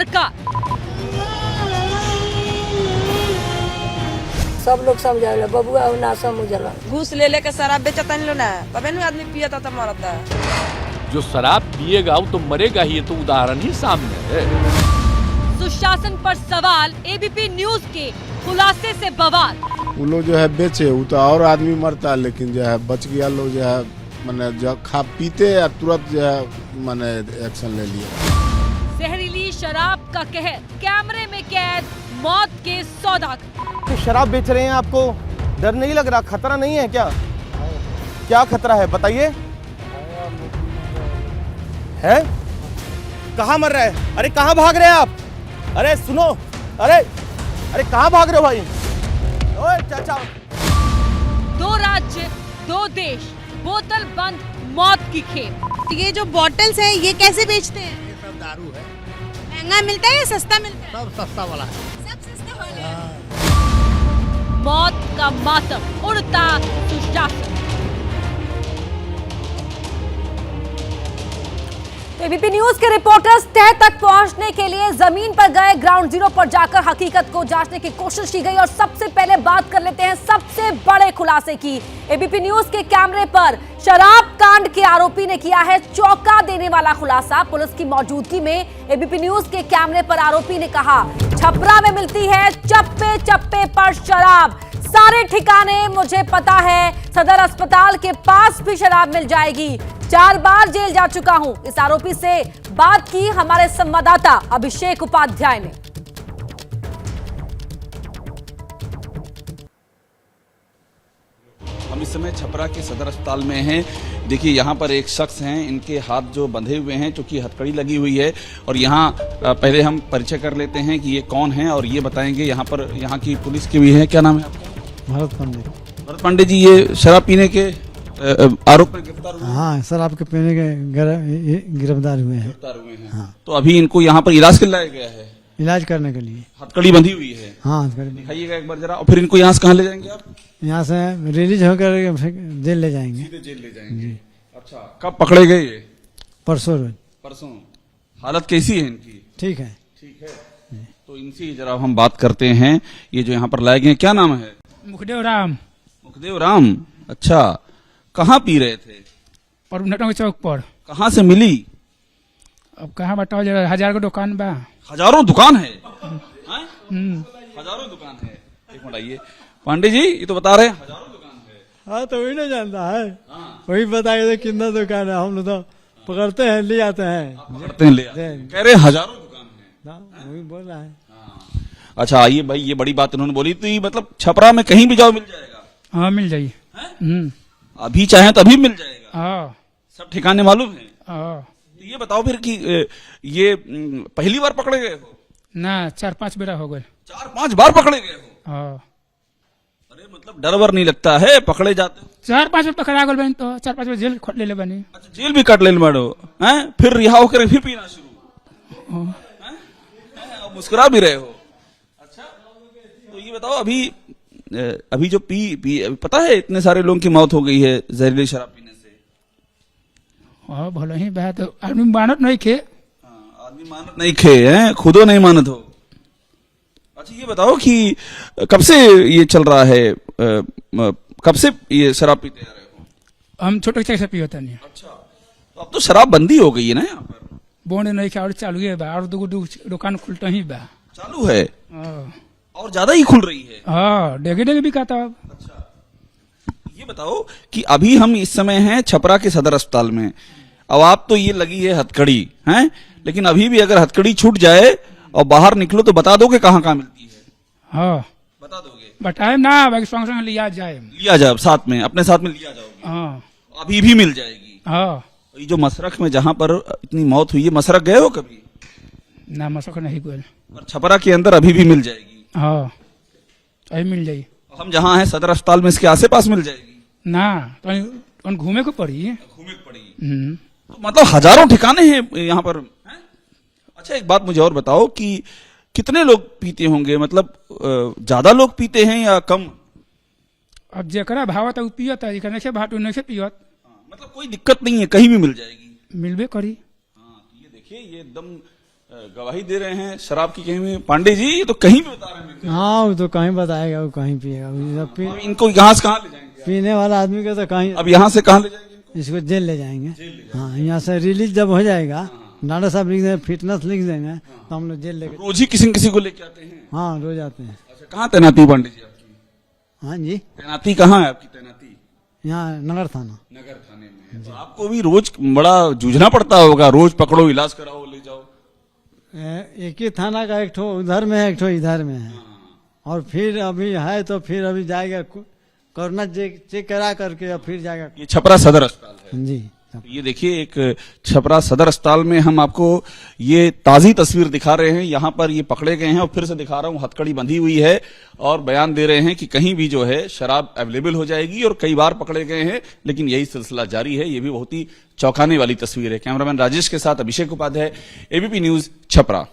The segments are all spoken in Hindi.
सरकार। सब लोग समझावे बबुआ ना समझला, घूस ले लेके शराब बेचता नहीं लो ना, तबे न आदमी पियता तो मरता। जो शराब पिएगा वो तो मरेगा ही, ये तो उदाहरण ही सामने है। सुशासन पर सवाल, एबीपी न्यूज के खुलासे से बवाल। वो लोग जो है बेचे वो तो और आदमी मरता है, लेकिन जो है बच गया लोग जो है मैंने जो खा पीते या तुरंत जो है मैंने एक्शन ले लिया। जहरीली शराब का कहर, कैमरे में कैद मौत के सौदागर। शराब बेच रहे हैं, आपको डर नहीं लग रहा? खतरा नहीं है क्या? क्या खतरा है बताइए? है? कहाँ मर रहा है? अरे कहाँ भाग रहे हैं आप? अरे सुनो, अरे कहाँ भाग रहे हो भाई? ओए चाचा। दो राज्य दो देश, बोतल बंद मौत की खेप। ये जो बॉटल्स है ये कैसे बेचते हैं? ये सब दारू है। महंगा मिलता है या सस्ता मिलता है? सब सस्ता वाला है। सब सस्ता वाला है। मौत का मातम, उड़ता सुशासन। एबीपी न्यूज के रिपोर्टर्स तह तक पहुंचने के लिए जमीन पर गए, ग्राउंड जीरो पर जाकर हकीकत को जांचने की कोशिश की गई और सबसे पहले बात कर लेते हैं सबसे बड़े खुलासे की। एबीपी न्यूज के कैमरे पर शराब कांड के आरोपी ने किया है चौंका देने वाला खुलासा। पुलिस की मौजूदगी में एबीपी न्यूज के कैमरे पर आरोपी ने कहा, छपरा में मिलती है चप्पे चप्पे पर शराब, सारे ठिकाने मुझे पता है, सदर अस्पताल के पास भी शराब मिल जाएगी, 4 बार जेल जा चुका हूं। इस आरोपी से बात की हमारे संवाददाता अभिषेक उपाध्याय ने। हम इस समय छपरा के सदर अस्पताल में हैं। देखिए यहाँ पर एक शख्स हैं, इनके हाथ जो बंधे हुए हैं, क्योंकि हथकड़ी लगी हुई है। और यहाँ पहले हम परिचय कर लेते हैं कि ये कौन है और ये बताएंगे। यहाँ पर यहाँ की पुलिस के भी हैं। क्या नाम है आपका? भरत पांडे। भरत पांडे जी, ये शराब पीने के आरोप में गिरफ्तार हुए? हाँ, शराब के पीने के गिरफ्तार हुए हैं। हाँ। तो अभी इनको यहाँ पर इलाज के लाया गया है? इलाज करने के लिए। हथकड़ी बंधी हुई है? हाँ, दिखाइएगा एक बार जरा। और फिर इनको यहाँ से कहाँ ले जाएंगे आप? यहाँ से रिलीज होकर जेल ले जाएंगे। सीधे जेल ले जाएंगे। अच्छा, कब पकड़े गए ये? परसों रोज। परसों। हालत कैसी है इनकी? ठीक है। ठीक है। तो इनसे जरा हम बात करते हैं। ये जो यहाँ पर लाए गए, क्या नाम है? मुखदेव राम। मुखदेव राम, अच्छा। कहाँ पी रहे थे? पर चौक पर। कहाँ से मिली? अब कहाँ बताओ जरा, 1000 का दुकान बा। हजारों दुकान है? हजारों दुकान है। एक मिनट आइए पांडे जी, ये तो बता रहे हैं हजारों दुकान है। हाँ, तो वही ना जानता है। वही बताइए कितना दुकान है। हम लोग तो पकड़ते हैं, ले आते हैं। पकड़ते हैं, ले आते हैं। कह रहे हजारों दुकान है। वही बोल रहा है। अच्छा आइए भाई, ये बड़ी बात उन्होंने बोली। तो ये मतलब छपरा में कहीं भी जाओ मिल जाएगा? हाँ, मिल जाइए। अभी चाहे तो अभी मिल जाएगा? हाँ, सब ठिकाने मालूम है? हाँ। तो ये बताओ फिर कि ये पहली बार पकड़े गए हो? ना, 4-5 बेरा हो गए। 4-5 बार पकड़े गए हो? हाँ। अरे मतलब डर वर नहीं लगता है पकड़े जाते हो? 4-5 बार पकड़ा गए बनी, तो 4-5 बार जेल ले ले बनी। अच्छा, जेल भी काट ले बाड़ो हैं? फिर रिहा होकर फिर पीना शुरू? मुस्कुरा भी रहे हो? अच्छा, तो ये बताओ अभी जो पी पता है इतने सारे लोगों की मौत हो गई है जहरीली शराब पीने से। हाँ, भले ही बात, आदमी मानत नहीं खे। आदमी मानत नहीं खे हैं, खुदो नहीं मानत हो। अच्छा ये बताओ कि कब से ये चल रहा है, कब से ये शराब पीते आ रहे हो? हम छोटे बच्चे से पियोता नहीं। अच्छा, तो अब तो शराब बंदी हो गई है ना यहाँ पर? बोंड नहीं खे, और चालू है बा, और दो दुकान खुलता ही बा। चालू है? और ज्यादा ही खुल रही है? हाँ, डेगे भी कहता। अच्छा, ये बताओ कि अभी हम इस समय हैं छपरा के सदर अस्पताल में। अब आप तो ये लगी है हथकड़ी हैं, लेकिन अभी भी अगर हथकड़ी छूट जाए और बाहर निकलो तो बता दो कि कहाँ कहाँ मिलती है? हाँ, बता दोगे? बताए ना, बाकी संग लिया जाए। लिया जाए साथ में, अपने साथ में लिया जाओगे? हाँ, अभी भी मिल जाएगी? हाँ। ये जो मसरख में जहाँ पर इतनी मौत हुई है, मसरख गए हो कभी? ना, मसरख नहीं गए। और छपरा के अंदर अभी भी मिल जाएगी? हाँ, अभी मिल जाएगी। हम जहाँ हैं सदर अस्पताल में, इसके आसे पास मिल जाएगी? ना, तो घूमे को पड़ी। घूमे को पड़ी? तो मतलब हजारों ठिकाने हैं यहाँ पर है? अच्छा एक बात मुझे और बताओ कि कितने लोग पीते होंगे, मतलब ज्यादा लोग पीते हैं या कम? अब जेकरा भावत है पियत है, नहीं भाव नहीं पियत। मतलब कोई दिक्कत नहीं है, कहीं भी मिल जाएगी? मिलबे करी। हाँ, तो ये देखिए, ये एकदम गवाही दे रहे हैं शराब की कहीं भी। पांडे जी ये तो कहीं भी बता रहे हैं। हाँ वो तो कहीं बताएगा, वो कहीं पिएगा। अब इनको यहाँ से कहाँ ले जाएंगे? पीने वाला आदमी का तो कहीं, अब यहाँ से कहाँ ले जाएंगे? इसको जेल ले जाएंगे। हाँ, यहाँ से रिलीज जब हो जाएगा, डाक्टर साहब लिख देंगे, फिटनेस लिख देंगे, तो हम लोग जेल लेके। रोज ही किसी न किसी को लेके आते हैं? हाँ रोज आते हैं। अच्छा, कहाँ तैनाती पांडे जी आपकी? हाँ जी, तैनाती कहाँ है आपकी? तैनाती यहाँ नगर थाना। नगर थाने में। तो आपको भी रोज बड़ा जूझना पड़ता होगा, रोज पकड़ो, इलाज कराओ, ले जाओ। एक ही थाना का, एक ठो उधर में है, एक ठो इधर में है। और फिर अभी है तो फिर अभी जाएगा कोरोना चेक करा करके, और फिर जाएगा। ये छपरा सदर अस्पताल है जी। ये देखिए एक छपरा सदर अस्पताल में हम आपको ये ताजी तस्वीर दिखा रहे हैं। यहाँ पर ये पकड़े गए हैं और फिर से दिखा रहा हूँ, हथकड़ी बंधी हुई है और बयान दे रहे हैं कि कहीं भी जो है शराब अवेलेबल हो जाएगी। और कई बार पकड़े गए हैं, लेकिन यही सिलसिला जारी है। ये भी बहुत ही चौंकाने वाली तस्वीर है। कैमरामैन राजेश के साथ अभिषेक उपाध्याय, एबीपी न्यूज, छपरा।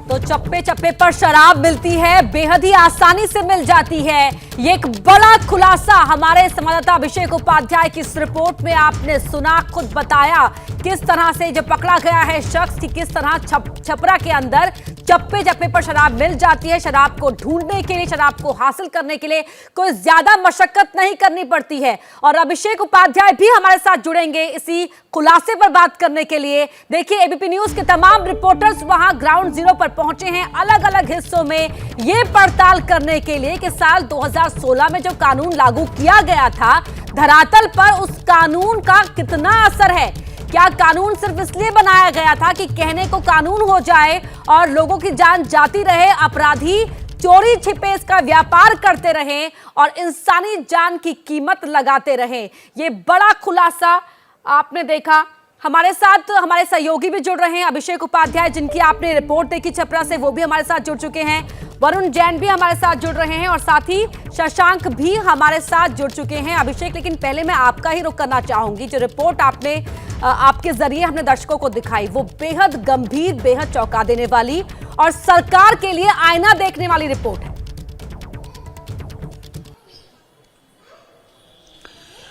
तो चप्पे चप्पे पर शराब मिलती है, बेहद ही आसानी से मिल जाती है। ये एक बड़ा खुलासा हमारे संवाददाता अभिषेक उपाध्याय की इस रिपोर्ट में आपने सुना, खुद बताया किस तरह से जो पकड़ा गया है शख्स की, किस तरह छपरा के अंदर चप्पे चप्पे पर शराब मिल जाती है। शराब को ढूंढने के लिए, शराब को हासिल करने के लिए कोई ज्यादा मशक्कत नहीं करनी पड़ती है। और अभिषेक उपाध्याय भी हमारे साथ जुड़ेंगे इसी खुलासे पर बात करने के लिए। देखिए, एबीपी न्यूज के तमाम रिपोर्टर्स वहां ग्राउंड जीरो पर पहुंचे हैं, अलग अलग हिस्सों में, ये पड़ताल करने के लिए कि साल 2016 में जो कानून लागू किया गया था, धरातल पर उस कानून का कितना असर है। क्या कानून सिर्फ इसलिए बनाया गया था कि कहने को कानून हो जाए और लोगों की जान जाती रहे, अपराधी चोरी छिपे इसका व्यापार करते रहें और इंसानी जान की कीमत लगाते रहें। ये बड़ा खुलासा आपने देखा। हमारे साथ हमारे सहयोगी भी जुड़ रहे हैं, अभिषेक उपाध्याय जिनकी आपने रिपोर्ट देखी छपरा से, वो भी हमारे साथ जुड़ चुके हैं। वरुण जैन भी हमारे साथ जुड़ रहे हैं और साथ ही शशांक भी हमारे साथ जुड़ चुके हैं। अभिषेक, लेकिन पहले मैं आपका ही रुख करना चाहूंगी। जो रिपोर्ट आपने आपके जरिए हमने दर्शकों को दिखाई, वो बेहद गंभीर, बेहद चौंका देने वाली और सरकार के लिए आईना देखने वाली रिपोर्ट है।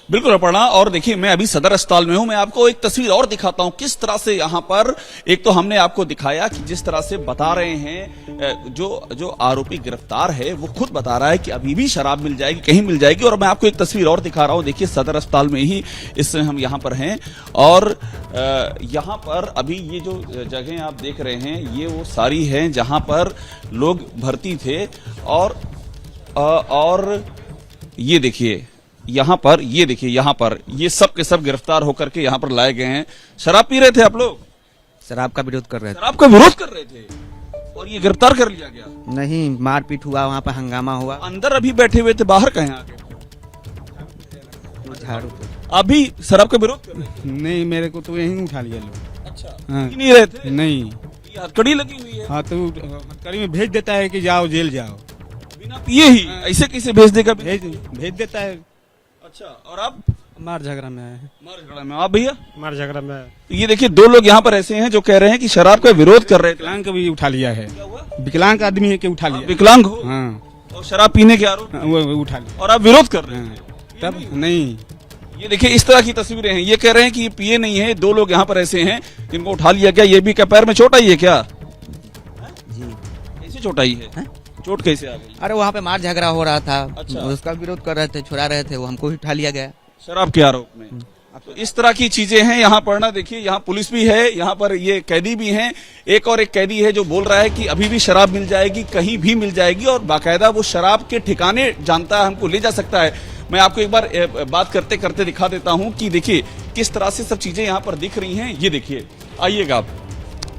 बिल्कुल अपर्णा, और देखिए मैं अभी सदर अस्पताल में हूं। मैं आपको एक तस्वीर और दिखाता हूं किस तरह से यहां पर, एक तो हमने आपको दिखाया कि जिस तरह से बता रहे हैं जो आरोपी गिरफ्तार है वो खुद बता रहा है कि अभी भी शराब मिल जाएगी, कहीं मिल जाएगी। और मैं आपको एक तस्वीर और दिखा रहा हूं, देखिए सदर अस्पताल में ही इस हम यहां पर हैं और यहां पर अभी ये जो जगह आप देख रहे हैं ये वो सारी हैं जहां पर लोग भर्ती थे। और ये देखिए यहाँ पर, ये देखिए यहाँ पर ये सब के सब गिरफ्तार होकर के यहाँ पर लाए गए हैं। शराब पी रहे थे आप लोग? शराब का विरोध कर रहे थे। शराब का विरोध कर रहे थे और ये गिरफ्तार कर लिया गया? नहीं, मारपीट हुआ, वहाँ पर हंगामा हुआ। अंदर अभी बैठे हुए थे, बाहर कहीं आके झाड़ू पे। अभी शराब का विरोध कर रहे थे? नहीं, मेरे को तो यहीं उठा लिया लोग। अच्छा, हाँ। पी नहीं रहे थे? नहीं। ये हथकड़ी लगी हुई है। हाँ, तो हथकड़ी में भेज देता है कि जाओ जेल जाओ। बिना पिए ही ऐसे कैसे भेज देगा? भेज देता है। अच्छा, और आप? मार झगड़ा में आए। मार झगड़ा में? आप भैया? मार झगड़ा में आए। तो ये देखिए दो लोग यहाँ पर ऐसे हैं जो कह रहे हैं कि शराब का विरोध कर रहे थे। विकलांग को भी उठा लिया है। विकलांग आदमी है कि उठा लिया। विकलांग हो? हाँ। और शराब पीने के आरोप? वो उठा लिया। और आप विरोध कर रहे हैं? तब नहीं। ये देखिए इस तरह की तस्वीरें हैं। ये कह रहे हैं कि ये पिए नहीं है। दो लोग यहाँ पर ऐसे हैं जिनको उठा लिया गया। ये भी क्या पैर में चोट आई है क्या? जी। कैसे चोट आई है? चोट कैसे आ गई? अरे वहाँ पे मार झगड़ा हो रहा था। अच्छा। उसका विरोध कर रहे थे, छुड़ा रहे थे, वो हमको ही उठा लिया गया शराब के आरोप में। तो इस तरह की चीजें हैं यहाँ पर ना। देखिए यहाँ पुलिस भी है, यहाँ पर ये कैदी भी हैं। एक कैदी है जो बोल रहा है कि अभी भी शराब मिल जाएगी, कहीं भी मिल जाएगी और बाकायदा वो शराब के ठिकाने जानता है, हमको ले जा सकता है। मैं आपको एक बार बात करते करते दिखा देता हूं कि देखिए किस तरह से सब चीजें यहाँ पर दिख रही हैं। ये देखिए, आइएगा आप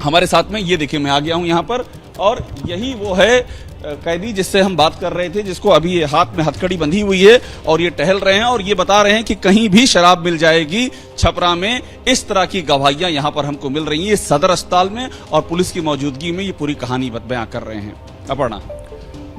हमारे साथ में। ये देखिए मैं आ गया हूं यहाँ पर और यही वो है कैदी जिससे हम बात कर रहे थे, जिसको अभी ये हाथ में हथकड़ी बंधी हुई है और ये टहल रहे हैं और ये बता रहे हैं कि कहीं भी शराब मिल जाएगी छपरा में। इस तरह की गवाहियां यहाँ पर हमको मिल रही हैं सदर अस्पताल में और पुलिस की मौजूदगी में। ये पूरी कहानी बयां कर रहे हैं। अपर्णा,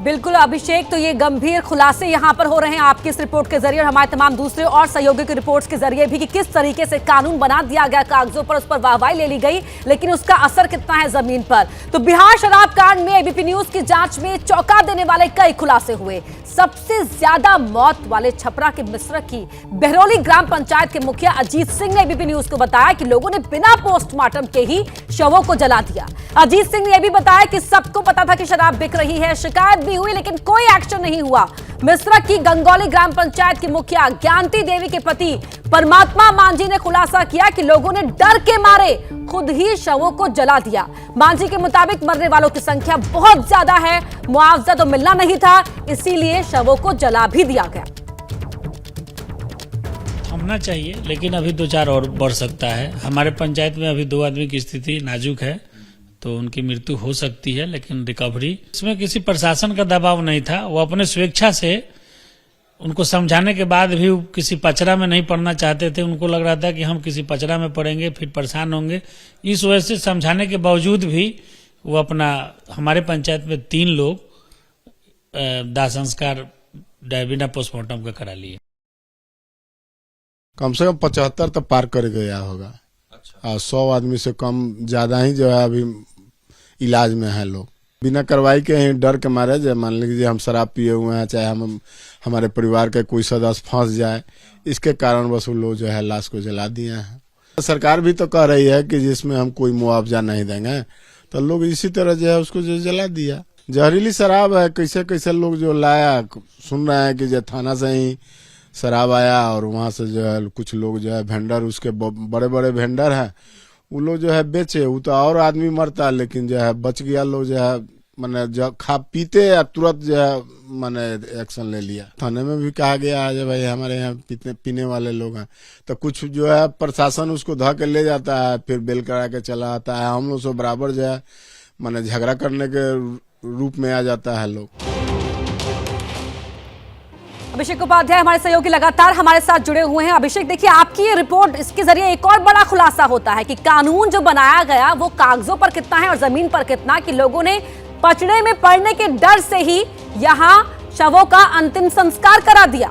बिल्कुल अभिषेक, तो ये गंभीर खुलासे यहाँ पर हो रहे हैं आपकी इस रिपोर्ट के जरिए और हमारे तमाम दूसरे और सहयोगी की रिपोर्ट्स के जरिए भी कि किस तरीके से कानून बना दिया गया, कागजों पर उस पर वाहवाही ले ली गई, लेकिन उसका असर कितना है जमीन पर। तो बिहार शराब कांड में एबीपी न्यूज की जांच में चौंका देने वाले कई खुलासे हुए। सबसे ज्यादा मौत वाले छपरा के मिश्रक की बहरौली ग्राम पंचायत के मुखिया अजीत सिंह ने एबीपी न्यूज को बताया कि लोगों ने बिना पोस्टमार्टम के ही शवों को जला दिया। अजीत सिंह ने यह भी बताया कि सबको पता था कि शराब बिक रही है, शिकायत भी हुई लेकिन कोई एक्शन नहीं हुआ। मिश्रक की गंगौली ग्राम पंचायत की मुखिया ज्ञानती देवी के पति परमात्मा मांझी ने खुलासा किया कि लोगों ने डर के मारे खुद ही शवों को जला दिया। मांझी के मुताबिक मरने वालों की संख्या बहुत ज्यादा है, मुआवजा तो मिलना नहीं था, इसीलिए शवों को जला भी दिया गया। थमना चाहिए, लेकिन अभी 2-4 और बढ़ सकता है। हमारे पंचायत में अभी 2 आदमी की स्थिति नाजुक है, तो उनकी मृत्यु हो सकती है, लेकिन रिकवरी, इसमें किसी प्रशासन का दबाव नहीं था। वो अपने स्वेच्छा से, उनको समझाने के बाद भी किसी पचड़ा में नहीं पड़ना चाहते थे। उनको लग रहा था कि हम किसी पचड़ा में पड़ेंगे फिर परेशान होंगे। इस वजह से समझाने के बावजूद भी वो अपना, हमारे पंचायत में 3 लोग दाह संस्कार बिना पोस्टमार्टम का करा लिए। कम से कम 75 तक पार कर गया होगा। अच्छा। 100 आदमी से कम ज्यादा ही जो है अभी इलाज में है लोग, बिना कार्रवाई के ही डर के मारे। जब मान लीजिए हम शराब पिए हुए हैं, चाहे हम हमारे परिवार के कोई सदस्य फंस जाए, इसके कारण बस वो लोग जो है लाश को जला दिए हैं। सरकार भी तो कह रही है कि जिसमें हम कोई मुआवजा नहीं देंगे, तो लोग इसी तरह जो है उसको जो जला दिया। जहरीली शराब है, कैसे कैसे लोग जो लाया, सुन रहे हैं कि जो थाना से ही शराब आया और वहां से जो है कुछ लोग जो है वेंडर, उसके बड़े बड़े वेंडर हैं, वो लोग जो है बेचे, वो तो और आदमी मरता, लेकिन जो है बच गया। लोग जो है मैंने जब खा पीते या तुरंत जो है मैंने एक्शन ले लिया। थाने में भी कहा गया है भाई हमारे यहाँ पीने वाले लोग हैं, तो कुछ जो है प्रशासन उसको धा के ले जाता है, फिर बेल करा के चला आता है। हम लोग से बराबर जो है मैंने झगड़ा करने के रूप में आ जाता है लोग। अभिषेक उपाध्याय हमारे सहयोगी लगातार हमारे साथ जुड़े हुए हैं। अभिषेक, देखिए आपकी ये रिपोर्ट, इसके जरिए एक और बड़ा खुलासा होता है कि कानून जो बनाया गया वो कागजों पर कितना है और जमीन पर कितना, कि लोगों ने पचड़े में पड़ने के डर से ही यहां शवों का अंतिम संस्कार करा दिया।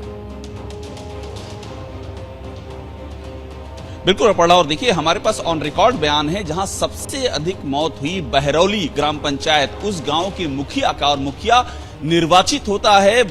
बिल्कुल अपर्णा, और देखिए हमारे पास ऑन रिकॉर्ड बयान है जहां सबसे अधिक मौत हुई बहरौली ग्राम पंचायत, उस गांव के मुखिया का। और मुखिया निर्वाचित होता है,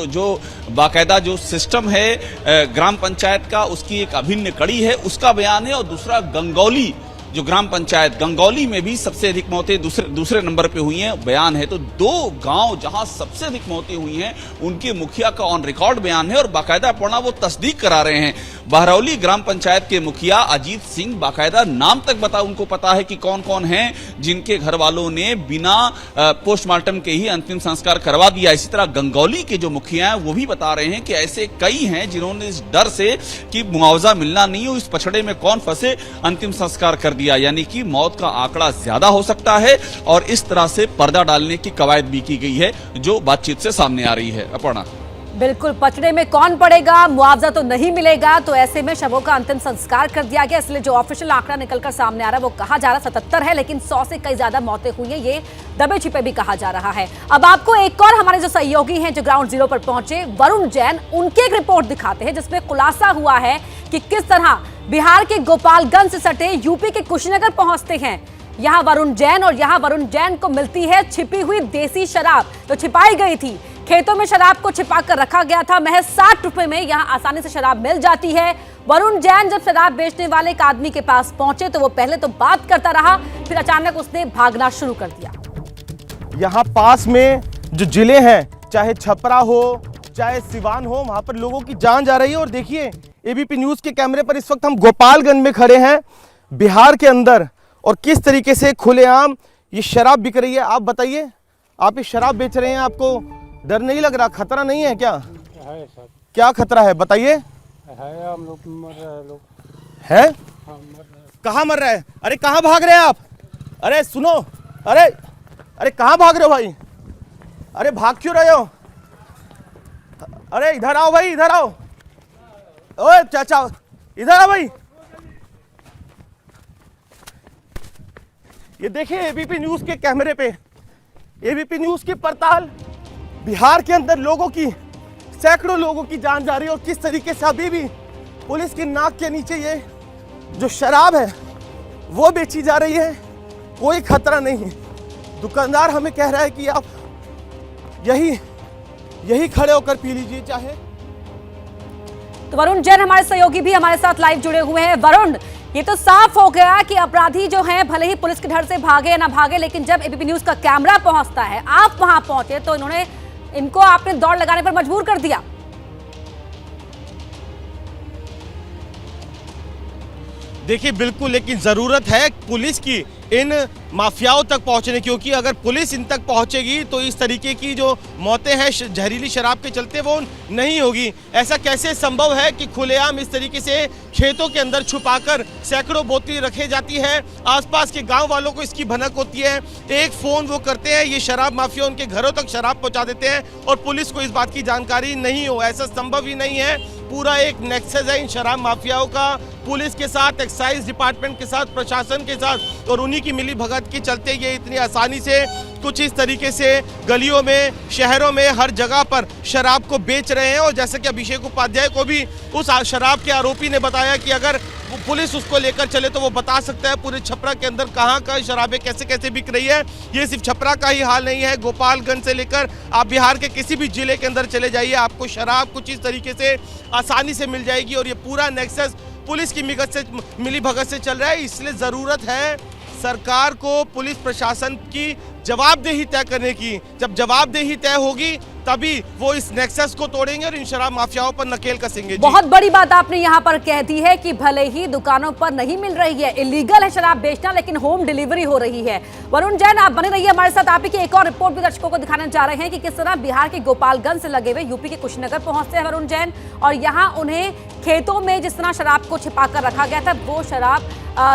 जो बाकायदा जो सिस्टम है ग्राम पंचायत का, उसकी एक अभिन्न कड़ी है, उसका बयान है। और दूसरा गंगौली, जो ग्राम पंचायत गंगौली में भी सबसे अधिक मौतें दूसरे नंबर पे हुई हैं, बयान है। तो 2 गांव जहां सबसे अधिक मौतें हुई हैं, उनके मुखिया का ऑन रिकॉर्ड बयान है और बाकायदा पढ़ना वो तस्दीक करा रहे हैं। बहरौली ग्राम पंचायत के मुखिया अजीत सिंह बाकायदा नाम तक उनको पता है कि कौन कौन हैं जिनके घर वालों ने बिना पोस्टमार्टम के ही अंतिम संस्कार करवा दिया। इसी तरह गंगौली के जो मुखिया हैं वो भी बता रहे हैं कि ऐसे कई हैं जिन्होंने इस डर से कि मुआवजा मिलना नहीं हो, इस पछड़े में कौन फंसे, अंतिम संस्कार कर दिया। यानी कि मौत का आंकड़ा ज्यादा हो सकता है और इस तरह से पर्दा डालने की कवायद भी की गई है, जो बातचीत से सामने आ रही है। अपर्णा, बिल्कुल, पचड़े में कौन पड़ेगा, मुआवजा तो नहीं मिलेगा, तो ऐसे में शवों का अंतिम संस्कार कर दिया गया। इसलिए जो ऑफिशियल आंकड़ा निकलकर सामने आ रहा है वो कहा जा रहा है 77 है, लेकिन 100 से कई ज्यादा मौतें हुई हैं, ये दबे छिपे भी कहा जा रहा है। अब आपको एक और हमारे जो सहयोगी हैं जो ग्राउंड जीरो पर पहुंचे, वरुण जैन, उनकी एक रिपोर्ट दिखाते हैं जिसमें खुलासा हुआ है कि किस तरह बिहार के गोपालगंज से सटे यूपी के कुशीनगर पहुंचते हैं यहां वरुण जैन, और यहां वरुण जैन को मिलती है छिपी हुई देसी शराब जो छिपाई गई थी। खेतों में शराब को छिपा कर रखा गया था, महज 60 रुपए में यहां आसानी से शराब मिल जाती है। वरुण जैन जब शराब बेचने वाले एक आदमी के पास पहुंचे तो वो पहले तो बात करता रहा, फिर अचानक उसने भागना शुरू कर दिया। यहाँ पास में जो जिले हैं, चाहे छपरा हो चाहे सिवान हो, वहां पर लोगों की जान जा रही है। और देखिए एबीपी न्यूज के कैमरे पर इस वक्त हम गोपालगंज में खड़े हैं, बिहार के अंदर, और किस तरीके से खुलेआम ये शराब बिक रही है। आप बताइए, आप ये शराब बेच रहे हैं, आपको डर नहीं लग रहा, खतरा नहीं है क्या? है सर। क्या खतरा है बताइए? है, हम लोग मर रहे हैं। लोग है? हाँ, मर रहे हैं। कहाँ मर रहे हैं? अरे कहाँ भाग रहे हैं आप? अरे सुनो, अरे कहाँ भाग रहे हो भाई? अरे भाग क्यों रहे हो? अरे इधर आओ भाई, इधर आओ। ओए चाचा, इधर आओ भाई। ये देखिए एबीपी न्यूज के कैमरे पे, एबीपी न्यूज की पड़ताल बिहार के अंदर लोगों की, सैकड़ों लोगों की जान जा रही है और किस तरीके से अभी भी पुलिस की नाक के नीचे ये जो शराब है वो बेची जा रही है। कोई खतरा नहीं है। दुकानदार हमें कह रहा है कि आप यही खड़े होकर पी लीजिए चाहे। तो वरुण जैन हमारे सहयोगी भी हमारे साथ लाइव जुड़े हुए हैं। वरुण, ये तो साफ हो गया कि अपराधी जो हैं भले ही पुलिस के डर से भागे या ना भागे, लेकिन जब एबीपी न्यूज का कैमरा पहुंचता है, आप वहां पहुंचे तो इनको आपने दौड़ लगाने पर मजबूर कर दिया। देखिए बिल्कुल, लेकिन जरूरत है पुलिस की इन माफियाओं तक पहुंचने, क्योंकि अगर पुलिस इन तक पहुंचेगी तो इस तरीके की जो मौतें हैं जहरीली शराब के चलते वो नहीं होगी। ऐसा कैसे संभव है कि खुलेआम इस तरीके से खेतों के अंदर छुपाकर सैकड़ों बोतलें रखी जाती है, आसपास के गांव वालों को इसकी भनक होती है, एक फोन वो करते हैं, ये शराब माफिया उनके घरों तक शराब पहुंचा देते हैं और पुलिस को इस बात की जानकारी नहीं हो। ऐसा संभव ही नहीं है। पूरा एक नेक्सस है इन शराब माफियाओं का, पुलिस के साथ, एक्साइज डिपार्टमेंट के साथ, प्रशासन के साथ, और उन्हीं की मिली भगत के चलते ये इतनी आसानी से कुछ इस तरीके से गलियों में, शहरों में, हर जगह पर शराब को बेच रहे हैं। और जैसे कि अभिषेक उपाध्याय को भी उस शराब के आरोपी ने बताया कि अगर पुलिस उसको लेकर चले तो वो बता सकता है पूरे छपरा के अंदर कहाँ शराबें कैसे कैसे बिक रही है। ये सिर्फ छपरा का ही हाल नहीं है, गोपालगंज से लेकर आप बिहार के किसी भी जिले के अंदर चले जाइए, आपको शराब कुछ इस तरीके से आसानी से मिल जाएगी। और ये पूरा नेक्सस पुलिस की मिली भगत से चल रहा है। इसलिए ज़रूरत है सरकार को पुलिस प्रशासन की जवाबदेही तय करने की। जब जवाबदेही तय होगी तभी वो इस नेक्सस को तोड़ेंगे और इन शराब माफियाओं पर नकेल कसेंगे। बहुत बड़ी बात आपने यहाँ पर कह दी है कि भले ही दुकानों पर नहीं मिल रही है, इलीगल है शराब बेचना, लेकिन होम डिलीवरी हो रही है। वरुण जैन, आप बने रहिए हमारे साथ। आप ही की एक और रिपोर्ट भी दर्शकों को दिखाने जा रहे हैं कि किस तरह बिहार के गोपालगंज से लगे हुए यूपी के कुशीनगर पहुंचते हैं वरुण जैन, और यहाँ उन्हें खेतों में जिस तरह शराब को छिपा कर रखा गया था वो शराब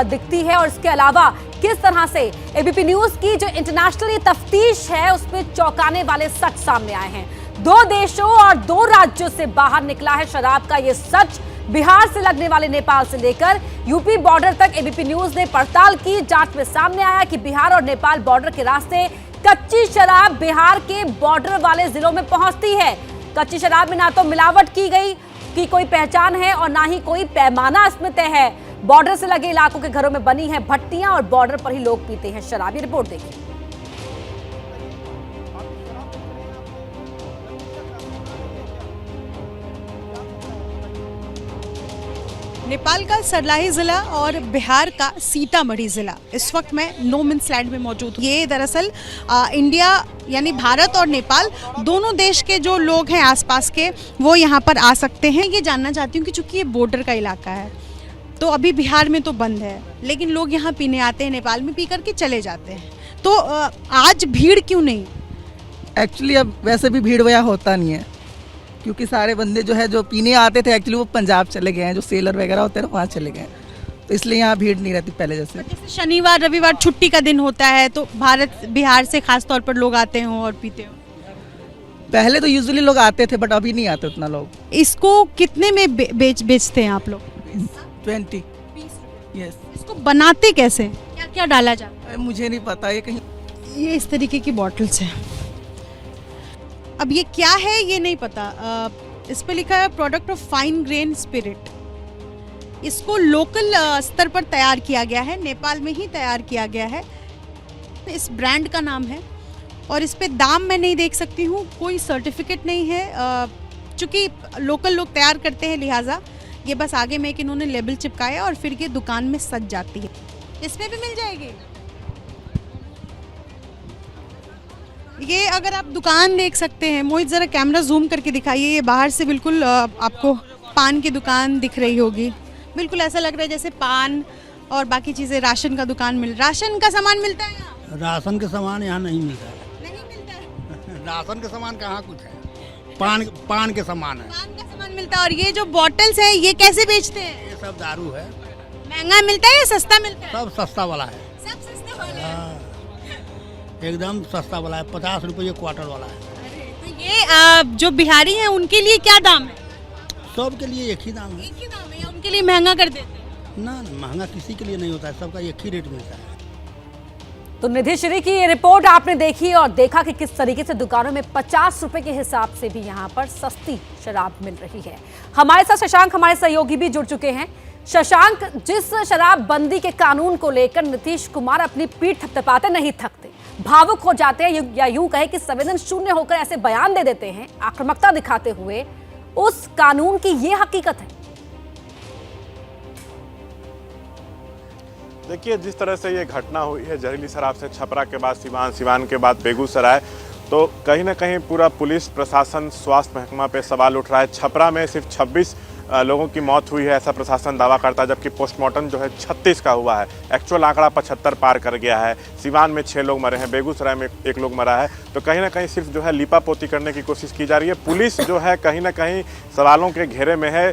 दिखती है। और इसके अलावा किस तरह से एबीपी न्यूज की जो इंटरनेशनल तफ्तीश है उसमें चौंकाने वाले सच सामने आए हैं। 2 देशों और 2 राज्यों से बाहर निकला है शराब का ये सच। बिहार से लगने वाले नेपाल से लेकर यूपी बॉर्डर तक एबीपी न्यूज ने पड़ताल की। जांच में सामने आया कि बिहार और नेपाल बॉर्डर के रास्ते कच्ची शराब बिहार के बॉर्डर वाले जिलों में पहुंचती है। कच्ची शराब में ना तो मिलावट की गई की कोई पहचान है और ना ही कोई पैमाना इसमें तय है। बॉर्डर से लगे इलाकों के घरों में बनी हैं भट्टियां और बॉर्डर पर ही लोग पीते हैं शराब। ये रिपोर्ट देखिए। नेपाल का सरलाही जिला और बिहार का सीतामढ़ी जिला। इस वक्त मैं नो मीन्स लैंड में मौजूद हूँ। ये दरअसल इंडिया यानी भारत और नेपाल दोनों देश के जो लोग हैं आसपास के वो यहाँ पर आ सकते हैं। ये जानना चाहती हूँ कि चूंकि ये बॉर्डर का इलाका है तो अभी बिहार में तो बंद है, लेकिन लोग यहाँ पीने आते हैं, नेपाल में पी करके चले जाते हैं, तो आज भीड़ क्यों नहीं? एक्चुअली अब वैसे भी भीड़ वहाँ होता नहीं है, क्योंकि सारे बंदे जो है जो पीने आते थे एक्चुअली वो पंजाब चले गए हैं, जो सेलर वगैरह होते हैं वहाँ चले गए, तो इसलिए यहाँ भीड़ नहीं रहती पहले जैसे। जैसे शनिवार रविवार छुट्टी का दिन होता है तो भारत बिहार से खास तौर पर लोग आते हैं और पीते हैं। पहले तो यूजुअली लोग आते थे बट अभी नहीं आते उतना लोग। इसको कितने में बेचते हैं आप लोग? 20 यस। इसको बनाते कैसे, क्या क्या डाला जाता है? मुझे नहीं पता। ये कहीं ये इस तरीके की बॉटल्स हैं। अब ये क्या है ये नहीं पता। इस पे लिखा है product of fine grain spirit. इसको लोकल स्तर पर तैयार किया गया है, नेपाल में ही तैयार किया गया है। इस ब्रांड का नाम है और इस पे दाम मैं नहीं देख सकती हूँ, कोई सर्टिफिकेट नहीं है। चूँकि लोकल लोग तैयार करते हैं लिहाजा ये बस आगे में एक इन्होंने लेबल चिपकाया और फिर ये दुकान में सज जाती है। इसमें भी मिल जाएगी ये। अगर आप दुकान देख सकते हैं, मोहित जरा कैमरा जूम करके दिखाइए। ये बाहर से बिल्कुल आपको पान की दुकान दिख रही होगी। बिल्कुल ऐसा लग रहा है जैसे पान और बाकी चीज़ें, राशन का दुकान राशन का सामान मिलता है यहाँ? राशन का सामान यहाँ नहीं मिलता है। नहीं मिलता है? राशन का सामान कहाँ कुछ है, पान के सामान है। पान का सामान मिलता है। और ये जो बॉटल्स है ये कैसे बेचते हैं? ये सब दारू है। महंगा मिलता है या सस्ता मिलता है? सब सस्ता वाला है। सब सस्ता वाला है। एकदम सस्ता वाला है, 50 रुपये क्वार्टर वाला है। तो ये जो बिहारी हैं उनके लिए क्या दाम है? सब के लिए एक ही दाम है। एक ही दाम है या उनके लिए महंगा कर देते हैं? ना महंगा किसी के लिए नहीं होता है, सबका एक ही रेट मिलता है। तो निधि श्री की ये रिपोर्ट आपने देखी और देखा कि किस तरीके से दुकानों में 50 रुपए के हिसाब से भी यहाँ पर सस्ती शराब मिल रही है। हमारे साथ शशांक हमारे सहयोगी भी जुड़ चुके हैं। शशांक, जिस शराब बंदी के कानून को लेकर नीतीश कुमार अपनी पीठ थपथपाते नहीं थकते, भावुक हो जाते हैं या यूं कहे कि संवेदन शून्य होकर ऐसे बयान दे देते हैं आक्रामकता दिखाते हुए, उस कानून की ये हकीकत है। देखिए, जिस तरह से ये घटना हुई है जहरीली शराब से छपरा के बाद सिवान, सिवान के बाद बेगूसराय, तो कहीं ना कहीं पूरा पुलिस प्रशासन, स्वास्थ्य महकमा पे सवाल उठ रहा है। छपरा में सिर्फ 26 लोगों की मौत हुई है ऐसा प्रशासन दावा करता है, जबकि पोस्टमार्टम जो है 36 का हुआ है। एक्चुअल आंकड़ा 75 पार कर गया है। सिवान में 6 लोग मरे हैं, बेगूसराय में 1 लोग मरा है। तो कहीं ना कहीं सिर्फ जो है लिपापोती करने की कोशिश की जा रही है। पुलिस जो है कहीं ना कहीं सवालों के घेरे में है।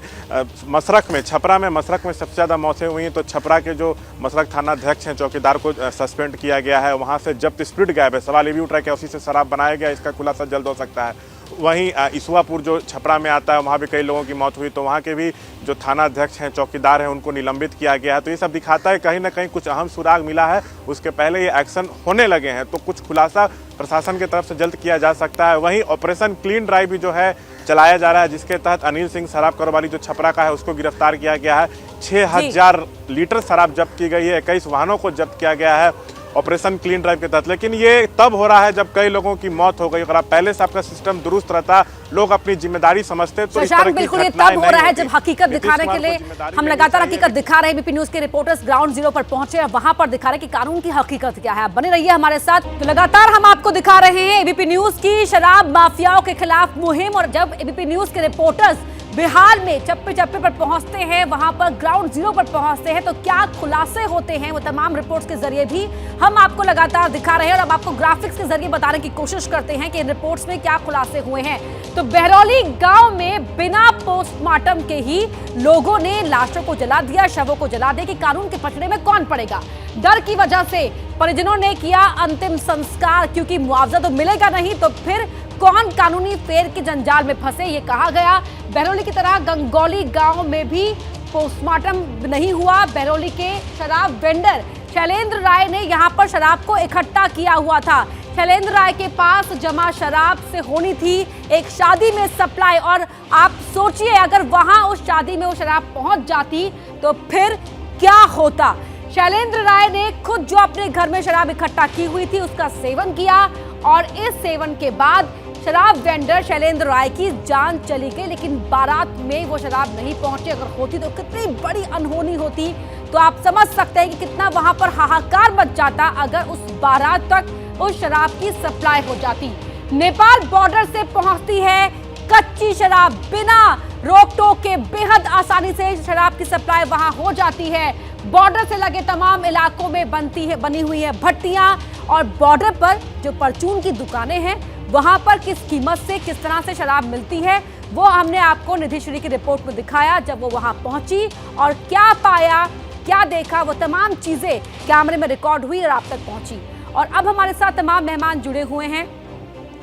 मसरख में, छपरा में मसरख में सबसे ज़्यादा मौतें हुई हैं। तो छपरा के जो मसरख थाना अध्यक्ष हैं, चौकीदार को सस्पेंड किया गया है। वहाँ से जब्त स्प्रिट गायब है। सवाल ये भी उठ रहा है कि उसी से शराब बनाया गया, इसका खुलासा जल्द हो सकता है। वहीं इसुआपुर जो छपरा में आता है, वहाँ भी कई लोगों की मौत हुई। तो वहाँ के भी जो थाना अध्यक्ष हैं, चौकीदार हैं, उनको निलंबित किया गया है। तो ये सब दिखाता है कहीं ना कहीं कुछ अहम सुराग मिला है, उसके पहले ये एक्शन होने लगे हैं। तो कुछ खुलासा प्रशासन की तरफ से जल्द किया जा सकता है। वहीं ऑपरेशन क्लीन ड्राइव भी जो है चलाया जा रहा है, जिसके तहत अनिल सिंह शराब कारोबारी जो छपरा का है उसको गिरफ्तार किया गया है। 6000 लीटर शराब जब्त की गई है। 21 वाहनों को जब्त किया गया है ऑपरेशन क्लीन ड्राइव के तहत। लेकिन ये तब हो रहा है जब कई लोगों की मौत हो गई। अगर आप पहले से आपका सिस्टम दुरुस्त रहता, लोग अपनी जिम्मेदारी समझते, तो इस तरह की बिल्कुल ये तब हो रहा है जब हकीकत दिखाने के लिए हम लगातार हकीकत दिखा रहे हैं। एबीपी न्यूज के रिपोर्टर्स ग्राउंड जीरो पर पहुंचे और वहां पर दिखा रहे हैं कि कानून की हकीकत क्या है। बने रहिए हमारे साथ। तो लगातार हम आपको दिखा रहे हैं एबीपी न्यूज की शराब माफियाओं के खिलाफ मुहिम। और जब एबीपी न्यूज के रिपोर्टर्स बिहार में चप्पे चप्पे पर पहुंचते हैं, वहां पर ग्राउंड जीरो पर पहुंचते हैं, तो क्या खुलासे होते हैं वो तमाम रिपोर्ट्स के जरिए भी हम आपको लगातार दिखा रहे हैं। और अब आपको ग्राफिक्स के जरिए बताने की कोशिश करते हैं कि इन रिपोर्ट्स में क्या खुलासे हुए हैं। तो बहरौली गांव में बिना पोस्टमार्टम के ही लोगों ने लाशों को जला दिया, शवों को जला दिया कि कानून के पचड़े में कौन पड़ेगा। डर की वजह से परिजनों ने किया अंतिम संस्कार, क्योंकि मुआवजा तो मिलेगा नहीं, तो फिर कौन कानूनी फेर के जंजाल में फंसे, ये कहा गया। बहरौली की तरह गंगौली गांव में भी पोस्टमार्टम नहीं हुआ। बहरौली के शराब वेंडर शैलेंद्र राय ने यहां पर शराब को इकट्ठा किया हुआ था। शैलेंद्र राय के पास जमा शराब से होनी थी एक शादी में सप्लाई। और आप सोचिए अगर वहां उस शादी में वो शराब पहुंच जाती तो फिर क्या होता। शैलेंद्र राय ने खुद जो अपने घर में शराब इकट्ठा की हुई थी उसका सेवन किया और इस सेवन के बाद शराब वेंडर शैलेंद्र राय की जान चली गई। लेकिन बारात में वो शराब नहीं पहुंची। अगर होती तो कितनी बड़ी अनहोनी होती। तो आप समझ सकते हैं कि कितना वहां पर हाहाकार मच जाता अगर उस बारात तक उस शराब की सप्लाई हो जाती। नेपाल बॉर्डर से पहुंचती है कच्ची शराब, बिना रोक टोक के बेहद आसानी से शराब की सप्लाई वहां हो जाती है। बॉर्डर से लगे तमाम इलाकों में बनी हुई है भट्टियां। और बॉर्डर पर जो परचून की दुकानें हैं वहां पर किस कीमत से किस तरह से शराब मिलती है वो हमने आपको निधि श्री की रिपोर्ट में दिखाया। जब वो वहां पहुंची और क्या पाया, क्या देखा, वो तमाम चीजें कैमरे में रिकॉर्ड हुई और आप तक पहुंची। और अब हमारे साथ तमाम मेहमान जुड़े हुए हैं।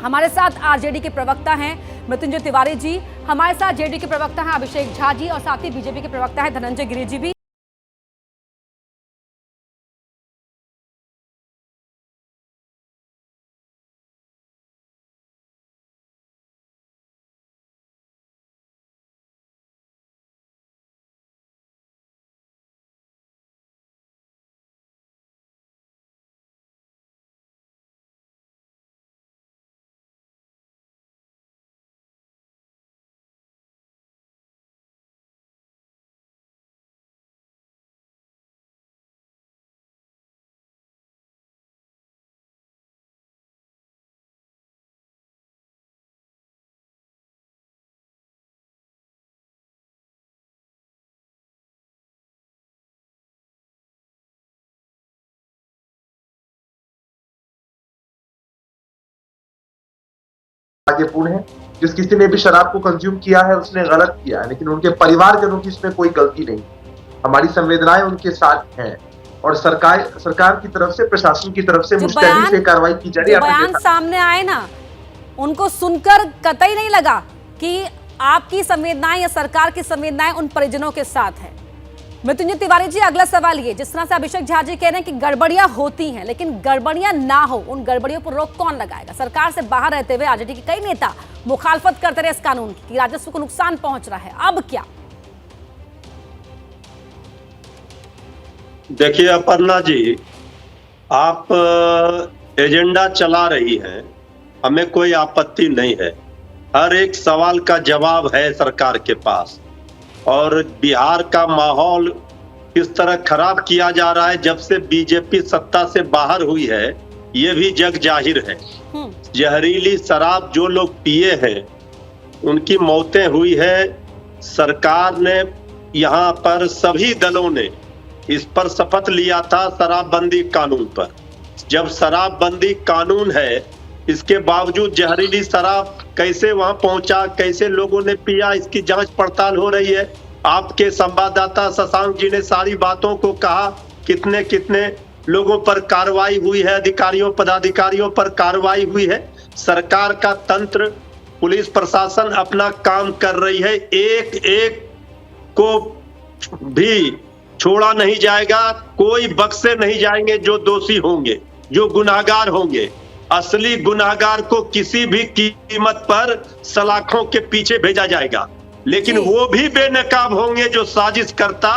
हमारे साथ आरजेडी के प्रवक्ता हैं मृत्युंजय तिवारी जी, हमारे साथ जेडी के प्रवक्ता हैं अभिषेक झा जी और साथ ही बीजेपी के प्रवक्ता हैं धनंजय गिरि जी भी। भाग्यपूर्ण है। जिस किसी ने भी शराब को कंज्यूम किया है उसने गलत किया है, लेकिन उनके परिवारजनों की इसमें कोई गलती नहीं। हमारी संवेदनाएं उनके साथ हैं और सरकार की तरफ से, प्रशासन की तरफ से मुस्तैदी से कार्रवाई की जा रही है। बयान सामने आए ना, उनको सुनकर कतई नहीं लगा कि आपकी संवेदनाएं या सरकार की संवेदनाएं उन परिजनों के साथ है। मृत्युंजय तिवारी जी, अगला सवाल ये, जिस तरह से अभिषेक झा जी कह रहे हैं कि गड़बड़ियां होती हैं, लेकिन गड़बड़ियां ना हो, उन गड़बड़ियों पर रोक कौन लगाएगा? सरकार से बाहर रहते हुए आरजेडी के कई नेता मुखालफत करते रहे इस कानून की, राजस्व को नुकसान पहुंच रहा है, अब क्या? देखिए अपर्णा जी, आप एजेंडा चला रही हैं, हमें कोई आपत्ति नहीं है, हर एक सवाल का जवाब है सरकार के पास। और बिहार का माहौल किस तरह खराब किया जा रहा है जब से बीजेपी सत्ता से बाहर हुई है, ये भी जग जाहिर है। जहरीली शराब जो लोग पिए हैं उनकी मौतें हुई है। सरकार ने यहाँ पर सभी दलों ने इस पर शपथ लिया था शराबबंदी कानून पर। जब शराबबंदी कानून है, इसके बावजूद जहरीली शराब कैसे वहां पहुंचा, कैसे लोगों ने पिया, इसकी जांच पड़ताल हो रही है। आपके संवाददाता शशांक जी ने सारी बातों को कहा, कितने कितने लोगों पर कार्रवाई हुई है, अधिकारियों पदाधिकारियों पर कार्रवाई हुई है। सरकार का तंत्र, पुलिस प्रशासन अपना काम कर रही है, एक एक को भी छोड़ा नहीं जाएगा, कोई बख्शे नहीं जाएंगे जो दोषी होंगे, जो गुनाहगार होंगे। असली गुनाहगार को किसी भी कीमत पर सलाखों के पीछे भेजा जाएगा, लेकिन वो भी बेनकाब होंगे जो साजिश करता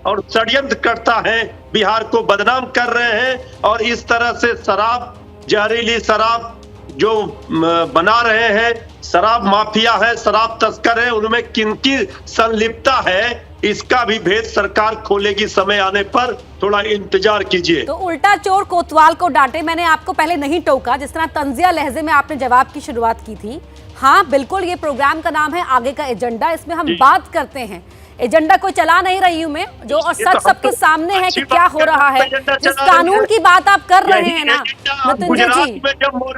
और षड्यंत्र करता है, बिहार को बदनाम कर रहे हैं। और इस तरह से शराब, जहरीली शराब जो बना रहे हैं, शराब माफिया है, शराब तस्कर है, उनमें किनकी संलिप्तता है, इसका भी भेद सरकार खोलेगी। समय आने पर थोड़ा इंतजार कीजिए। तो उल्टा चोर कोतवाल को डांटे, मैंने आपको पहले नहीं टोका, जिस तरह तंजिया लहजे में आपने जवाब की शुरुआत की थी। हाँ बिल्कुल, ये प्रोग्राम का नाम है आगे का एजेंडा, इसमें हम बात करते हैं। एजेंडा कोई चला नहीं रही हूं मैं, जो और सच सबके सामने है कि क्या हो रहा है। जिस कानून की बात आप कर रहे हैं ना मृत्युंजय जी,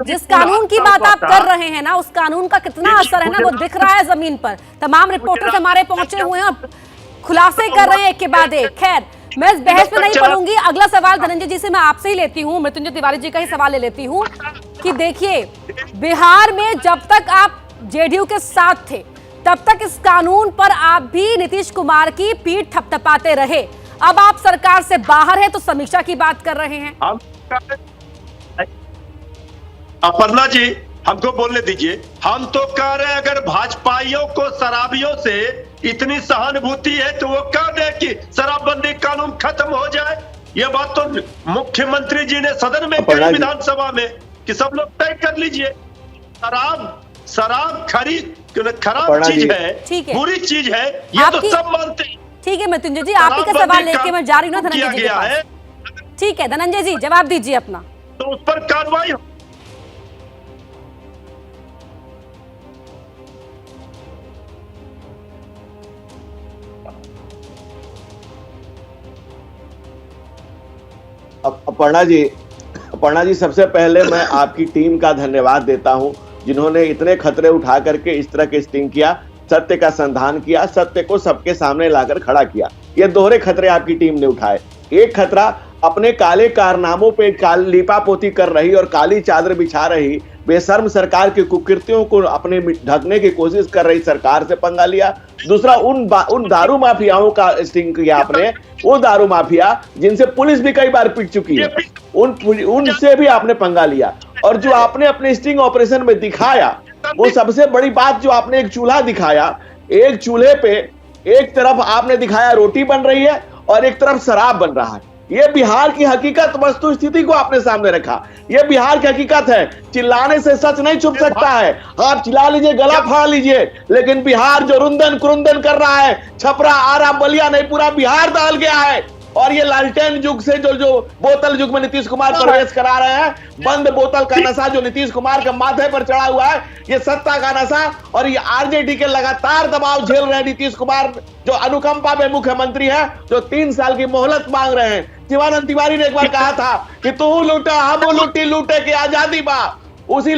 जिस कानून की बात आप कर रहे हैं ना, उस कानून का कितना असर है ना, वो दिख रहा है जमीन पर। तमाम रिपोर्टर्स हमारे पहुंचे हुए हैं, खुलासे कर रहे हैं एक के बाद एक। खैर, मैं इस बहस में नहीं पढ़ूंगी। अगला सवाल धनंजय जी से मैं आपसे ही लेती हूँ, मृत्युंजय तिवारी जी का ही सवाल ले लेती हूँ कि देखिए, बिहार में जब तक आप जेडीयू के साथ थे, तब तक इस कानून पर आप भी नीतीश कुमार की पीठ थपथपाते रहे। अब आप सरकार से बाहर है तो समीक्षा की बात कर रहे हैं। अपर्णा जी, हमको बोलने दीजिए। हम तो कह रहे हैं अगर भाजपाइयों को शराबियों से इतनी सहानुभूति है तो वो कह दे कि शराबबंदी कानून खत्म हो जाए। ये बात तो मुख्यमंत्री जी ने सदन में कही, विधानसभा में, कि सब लोग तय कर लीजिए। शराब खराब चीज है, बुरी चीज है, ये तो सब मानते हैं। ठीक है मृत्युंजय जी, आप ही का सवाल लेके मैं जा रही हूँ धनंजय जी के पास। ठीक है धनंजय जी, जवाब दीजिए अपना। तो उस पर कार्रवाई हो। अपर्णा जी, सबसे पहले मैं आपकी टीम का धन्यवाद देता हूं, जिन्होंने इतने खतरे उठा करके इस तरह के स्टिंग किया, सत्य का संधान किया, सत्य को सबके सामने लाकर खड़ा किया। ये दोहरे खतरे आपकी टीम ने उठाए। एक खतरा अपने काले कारनामों पे लीपापोती कर रही और काली चादर बिछा रही बेशर्म सरकार के कुकृत्यों को अपने ढकने की कोशिश कर रही सरकार से पंगा लिया। दूसरा, उन दारू माफियाओं का स्टिंग किया आपने, वो दारू माफिया जिनसे पुलिस भी कई बार पिट चुकी है, उनसे भी आपने पंगा लिया। और जो आपने अपने स्टिंग ऑपरेशन में दिखाया, वो सबसे बड़ी बात, जो आपने एक चूल्हा दिखाया, एक चूल्हे पे एक तरफ आपने दिखाया रोटी बन रही है और एक तरफ शराब बन रहा है। ये बिहार की हकीकत, वस्तु स्थिति को आपने सामने रखा। ये बिहार की हकीकत है, चिल्लाने से सच नहीं छुप सकता है। आप चिल्ला लीजिए, गला फाड़ लीजिए, लेकिन बिहार जो रुंदन कुरुंदन कर रहा है, छपरा, आरा, बलिया नहीं, पूरा बिहार दहल गया है। और ये लालटेन युग से जो बोतल युग में नीतीश कुमार प्रवेश करा रहे हैं, बंद बोतल का नशा जो नीतीश कुमार के माथे पर चढ़ा हुआ है, ये सत्ता का नशा। और ये आरजेडी के लगातार दबाव झेल रहे हैं नीतीश कुमार, जो अनुकंपा में मुख्यमंत्री है, जो 3 साल की मोहलत मांग रहे हैं। शिवानंद तिवारी ने एक बार कहा था कि तू लूटा हम लूटी, लूटे की आजादी बा। उसी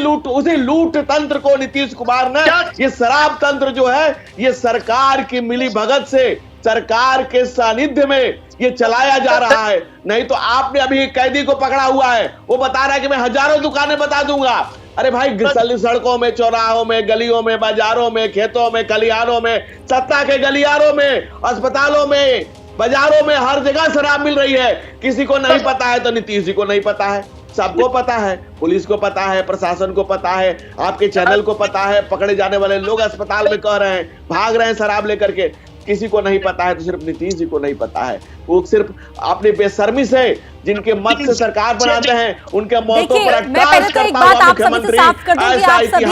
लूट तंत्र को नीतीश कुमार ने, ये शराब तंत्र जो है, ये सरकार की मिली भगत से, सरकार के सानिध्य में ये चलाया जा रहा है। नहीं तो आपने अभी कैदी को पकड़ा हुआ है, वो बता रहा है कि मैं हजारों दुकानें बता दूंगा। अरे भाई, सड़कों में, चौराहों में, गलियों में, बाजारों में, खेतों में, खलिहानों में, सत्ता के गलियारों में, अस्पतालों में, बाजारों में हर जगह शराब मिल रही है। किसी को नहीं पता है तो नीतीश जी को नहीं पता है, सबको पता है, पुलिस को पता है, प्रशासन को पता है, आपके चैनल को पता है। पकड़े जाने वाले लोग अस्पताल में कह रहे हैं, भाग रहे हैं शराब लेकर के। किसी को नहीं पता है तो सिर्फ नीतीश जी को नहीं पता है। वो सिर्फ अपनी बेशर्मी से जिनके मत से सरकार बनाते हैं उनके मौतों पर मैं तो एक बात आप सभी से साफ कर दूं कि आप सभी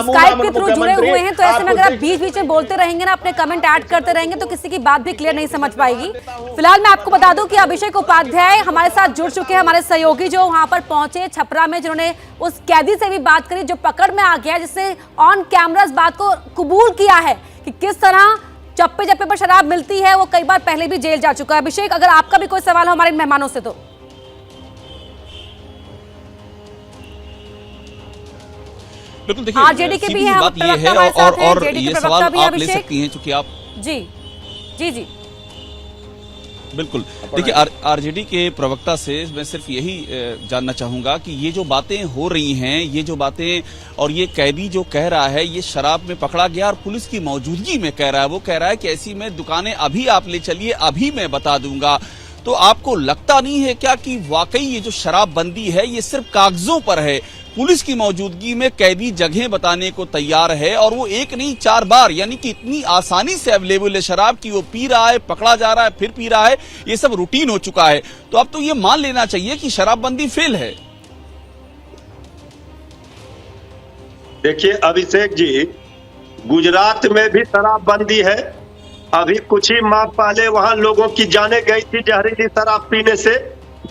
स्काइप के थ्रू जुड़े हुए हैं, तो ऐसे में अगर आप बीच बीच में बोलते रहेंगे ना, अपने कमेंट ऐड करते रहेंगे, तो किसी की बात भी क्लियर नहीं समझ पाएगी। फिलहाल मैं आपको बता दूं कि अभिषेक उपाध्याय हमारे साथ जुड़ चुके हैं, हमारे सहयोगी जो वहां पर पहुंचे छपरा में, जिन्होंने उस कैदी से भी बात करी जो पकड़ में आ गया, जिसने ऑन कैमरा इस बात को कबूल किया है कि किस तरह चप्पे चप्पे पर शराब मिलती है। वो कई बार पहले भी जेल जा चुका है। अभिषेक, अगर आपका भी कोई सवाल हो हमारे मेहमानों से तो। बिल्कुल, देखिए आरजेडी के भी हैं, बात ये है और ये सवाल आप ले सकती हैं क्योंकि आप जी जी जी बिल्कुल। देखिए आरजेडी के प्रवक्ता से मैं सिर्फ यही जानना चाहूंगा कि ये जो बातें हो रही हैं, ये जो बातें और ये कैदी जो कह रहा है ये शराब में पकड़ा गया और पुलिस की मौजूदगी में कह रहा है, वो कह रहा है कि ऐसी में दुकानें अभी आप ले चलिए, अभी मैं बता दूंगा। तो आपको लगता नहीं है क्या कि वाकई ये जो शराबबंदी है ये सिर्फ कागजों पर है? पुलिस की मौजूदगी में कैदी जगह बताने को तैयार है और वो एक नहीं 4 बार, यानी कि इतनी आसानी से अवेलेबल है शराब की वो पी रहा है, पकड़ा जा रहा है, फिर पी रहा है, ये सब रूटीन हो चुका है। तो अब तो ये मान लेना चाहिए कि शराबबंदी फेल है। देखिए अभिषेक जी, गुजरात में भी शराबबंदी है। अभी कुछ ही माह पहले वहां लोगों की जाने गई थी जहरीली शराब पीने से।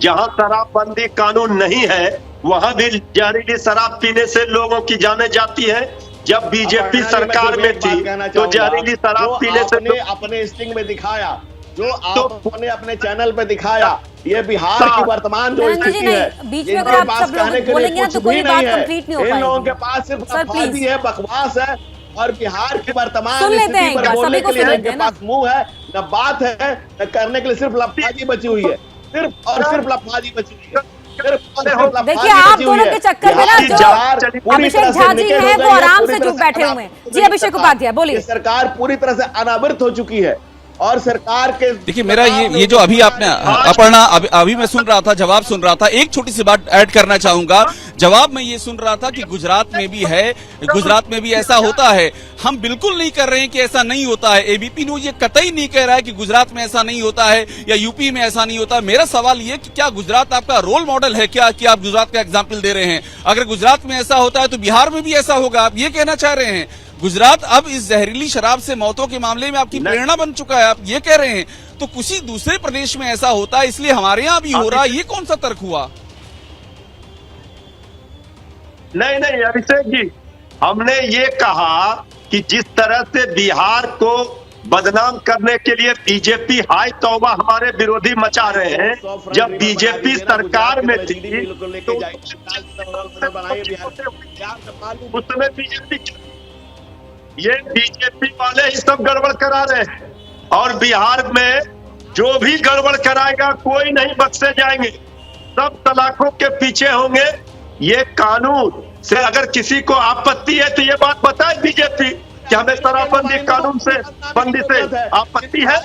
जहां शराबबंदी कानून नहीं है वहां भी जहरीली शराब पीने से लोगों की जाने जाती है। जब बीजेपी सरकार में थी तो जहरीली शराब पीने से अपने स्टिंग में दिखाया, जो आपने अपने चैनल पे दिखाया, ये बिहार की वर्तमान जो स्थिति है, इनके पास कहने के लिए कुछ भी नहीं है। इन लोगों के पास सिर्फ अफवाही है, बकवास है। और बिहार की वर्तमान स्थिति पर बोलने के लिए इनके पास मुंह है, न बात है, न करने के लिए सिर्फ लफाजी बची हुई है, सिर्फ और सिर्फ लफाजी बची हुई है। देखिए आप दोनों के चक्कर में ना जो अभिषेक झा जी हैं वो आराम से चुप बैठे हुए हैं। जी अभिषेक उपाध्याय बोलिए। सरकार पूरी तरह से अनावृत हो चुकी है और सरकार के देखिए मेरा ये जो अभी आपने अपर्णा अभी मैं सुन रहा था, जवाब सुन रहा था, एक छोटी सी बात ऐड करना चाहूंगा। जवाब में ये सुन रहा था कि गुजरात में भी है, गुजरात में भी ऐसा होता है। हम बिल्कुल नहीं कर रहे हैं कि ऐसा नहीं होता है। एबीपी न्यूज ये कतई नहीं कह रहा है कि गुजरात में ऐसा नहीं होता है या यूपी में ऐसा नहीं होता। मेरा सवाल ये कि क्या गुजरात आपका रोल मॉडल है क्या, कि आप गुजरात का एग्जाम्पल दे रहे हैं? अगर गुजरात में ऐसा होता है तो बिहार में भी ऐसा होगा, आप ये कहना चाह रहे हैं? गुजरात अब इस जहरीली शराब से मौतों के मामले में आपकी प्रेरणा बन चुका है, आप ये कह रहे हैं? तो किसी दूसरे प्रदेश में ऐसा होता है इसलिए हमारे यहाँ भी हो रहा है, ये कौन सा तर्क हुआ? नहीं अभिषेक जी, हमने ये कहा कि जिस तरह से बिहार को बदनाम करने के लिए बीजेपी हाय तौबा हमारे विरोधी मचा रहे हैं। जब बीजेपी सरकार में थी तो उसमें बीजेपी वाले ही सब गड़बड़ करा रहे हैं और बिहार में जो भी गड़बड़ कराएगा कोई नहीं बख्शे जाएंगे, सब तलाकों के पीछे होंगे। ये कानून से अगर किसी को आपत्ति है तो ये बात बताए बीजेपी कि हमें शराबबंदी कानून से बंदी से आपत्ति है।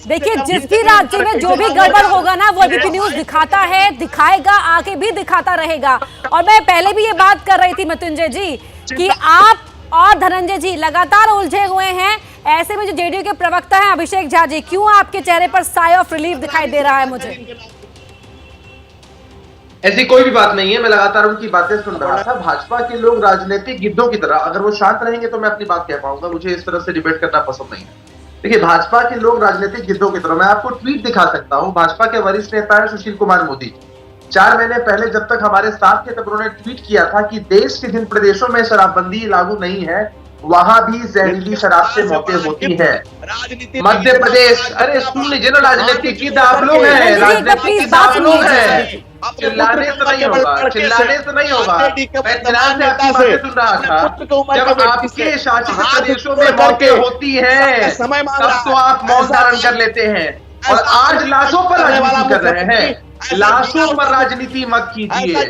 देखिए जिस भी राज्य में जो भी गड़बड़ होगा ना वो एबीपी न्यूज दिखाता है, दिखाएगा, आगे भी दिखाता रहेगा। और मैं पहले भी ये बात कर रही थी मृत्युंजय जी कि आप और धनंजय जी लगातार उलझे हुए हैं। ऐसे में जो जेडीयू के प्रवक्ता हैं अभिषेक झा जी, क्यों आपके चेहरे पर साय ऑफ रिलीफ दिखाई दे रहा है? मुझे ऐसी कोई भी बात नहीं है, मैं लगातार उनकी बातें सुन रहा था। भाजपा के लोग राजनीतिक गिद्धों की तरह, अगर वो शांत रहेंगे तो मैं अपनी बात कह पाऊंगा, मुझे इस तरह से डिबेट करना पसंद नहीं है। देखिए भाजपा के लोग राजनीतिक गिद्धों की तरह, मैं आपको ट्वीट दिखा सकता हूं। भाजपा के वरिष्ठ नेता है सुशील कुमार मोदी, 4 महीने पहले जब तक हमारे साथ थे तब उन्होंने ट्वीट किया था कि देश के जिन प्रदेशों में शराबबंदी लागू नहीं है वहां भी जहरीली शराब से मौतें होती है। मध्य प्रदेश, अरे सुन लीजिए ना, राजनीतिक गिद्ध आप लोग हैं, राजनीतिक आप लोग हैं। चिल्लाने से नहीं होगा, चिल्लाने से नहीं होगा। मैं ध्यान से आपकी बातें सुन रहा था। जब आपके शासित प्रदेशों में मौतें होती हैं तब तो आप मौन धारण कर लेते हैं और आज लाशों पर राजनीति कर रहे हैं। लाशों पर राजनीति मत कीजिए।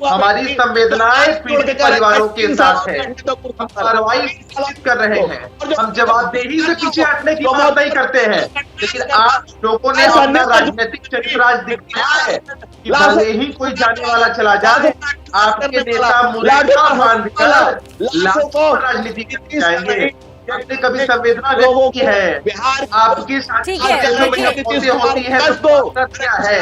हमारी संवेदनाएं पीड़ित परिवारों के साथ है। हम कार्रवाई सुनिश्चित कर रहे हैं। हम जवाबदेही से पीछे हटने की बात नहीं करते हैं, लेकिन आप लोगों ने अपना राजनीतिक चरित्र आज दिखाया है कि भले ही कोई जाने वाला चला जाए, आपके नेता मुलाका बांधकर लाशों पर राजनीति करने जाएंगे। आपने कभी संवेदना व्यक्त की है? आपकी होती है तो क्या है?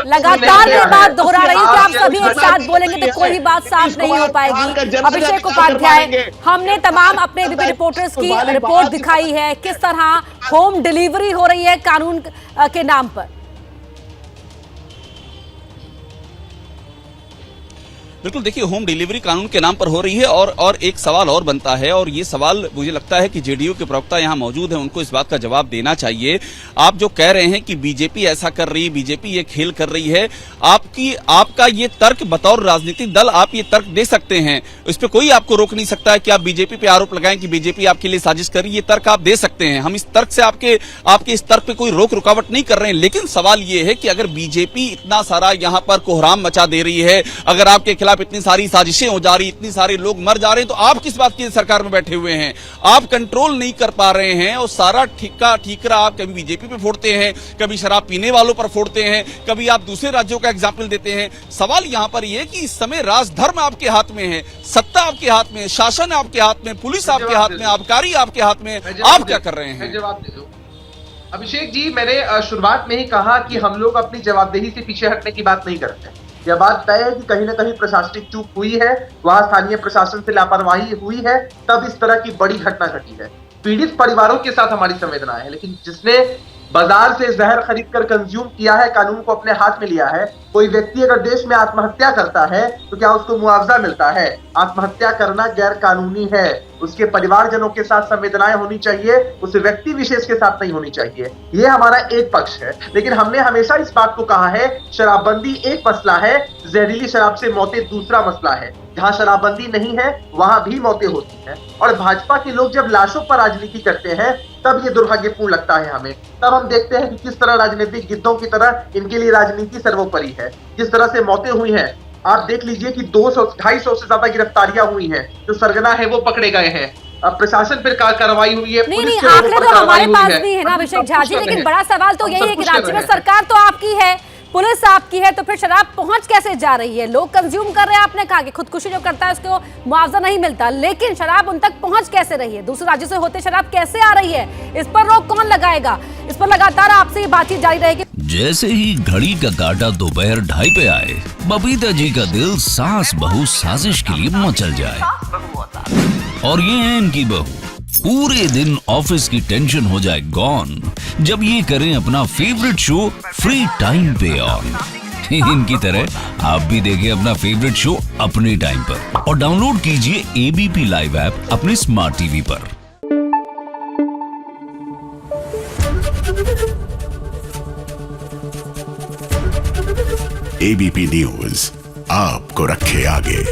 लगातार ये बात दोहरा रही कि आप सभी एक साथ बोलेंगे तो कोई भी बात साफ नहीं हो पाएगी। अभिषेक उपाध्याय, हमने तमाम अपने एबीपी रिपोर्टर्स की रिपोर्ट दिखाई है किस तरह होम डिलीवरी हो रही है कानून के नाम पर। बिल्कुल, देखिए होम डिलीवरी कानून के नाम पर हो रही है और एक सवाल और बनता है, और ये सवाल मुझे लगता है कि जेडीयू के प्रवक्ता यहाँ मौजूद हैं, उनको इस बात का जवाब देना चाहिए। आप जो कह रहे हैं कि बीजेपी ऐसा कर रही है, बीजेपी ये खेल कर रही है, आपका ये तर्क बतौर राजनीतिक दल आप ये तर्क दे सकते हैं, इस पर कोई आपको रोक नहीं सकता है कि आप बीजेपी पे आरोप लगाएं कि बीजेपी आपके लिए साजिश कर रही है। ये तर्क आप दे सकते हैं, हम इस तर्क से आपके इस तर्क पे कोई रोक रुकावट नहीं कर रहे हैं। लेकिन सवाल ये है कि अगर बीजेपी इतना सारा यहाँ पर कोहराम मचा दे रही है, अगर आपके खिलाफ इतनी सारी साजिशें हो जा रही, इतनी सारे लोग मर जा रहे हैं, तो आप किस बात की सरकार में बैठे हुए हैं? आप कंट्रोल नहीं कर पा रहे हैं और सारा ठीकरा आप कभी बीजेपी पे फोड़ते हैं, कभी शराब पीने वालों पर फोड़ते हैं, कभी आप दूसरे राज्यों का एग्जाम्पल देते हैं। सवाल यहां पर यह कि इस समय राजधर्म आपके हाथ में है, सत्ता आपके हाथ में, शासन आपके हाथ में, पुलिस आपके हाथ में, आबकारी आपके हाथ में, आप क्या कर रहे हैं? जवाब दे दो अभिषेक जी। मैंने शुरुआत में ही कहा कि हम लोग अपनी जवाबदेही से पीछे हटने की बात नहीं करते। यह बात तय है कि कहीं ना कहीं प्रशासनिक चूक हुई है, वहां स्थानीय प्रशासन से लापरवाही हुई है, तब इस तरह की बड़ी घटना घटी है। पीड़ित परिवारों के साथ हमारी संवेदना है, लेकिन जिसने बाजार से जहर खरीद कर कंज्यूम किया है, कानून को अपने हाथ में लिया है, कोई व्यक्ति अगर देश में आत्महत्या करता है तो क्या उसको मुआवजा मिलता है? आत्महत्या करना गैर कानूनी है। उसके परिवारजनों के साथ संवेदनाएं होनी चाहिए, उस व्यक्ति विशेष के साथ नहीं होनी चाहिए। ये हमारा एक पक्ष है, लेकिन हमने हमेशा इस बात को कहा है, शराबबंदी एक मसला है, जहरीली शराब से मौतें दूसरा मसला है। जहां शराबबंदी नहीं है वहां भी मौतें होती हैं, और भाजपा के लोग जब लाशों पर राजनीति करते हैं तब ये दुर्भाग्यपूर्ण लगता है हमें। तब हम देखते हैं कि किस तरह राजनीतिक गिद्धों की तरह इनके लिए राजनीति सर्वोपरि है। जिस तरह से मौतें हुई हैं, आप देख लीजिए कि 200-250 से ज्यादा गिरफ्तारियां हुई हैं, जो सरगना है वो पकड़े गए हैं, अब प्रशासन पर कार्रवाई हुई है। नहीं, आंकड़े तो हमारे पास भी है ना अभिषेक झा जी, लेकिन बड़ा सवाल तो यही है कि राज्य में सरकार तो आपकी है, पुलिस आपकी है, तो फिर शराब पहुंच कैसे जा रही है? लोग कंज्यूम कर रहे हैं, आपने कहा कि खुदकुशी जो करता है उसको मुआवजा नहीं मिलता, लेकिन शराब उन तक पहुंच कैसे रही है? दूसरे राज्यों से होते शराब कैसे आ रही है? इस पर रोक कौन लगाएगा? इस पर लगातार आपसे ये बातचीत जारी रहेगी। जैसे ही घड़ी का काटा दोपहर 2:30 पे आए, बबीता जी का दिल सास बहू साजिश के लिए मचल जाए। और ये है इनकी बहू, पूरे दिन ऑफिस की टेंशन हो जाए गॉन जब ये करें अपना फेवरेट शो फ्री टाइम पे ऑन। इनकी तरह आप भी देखें अपना फेवरेट शो अपने टाइम पर और डाउनलोड कीजिए एबीपी लाइव ऐप अपने स्मार्ट टीवी पर। एबीपी न्यूज आपको रखे आगे।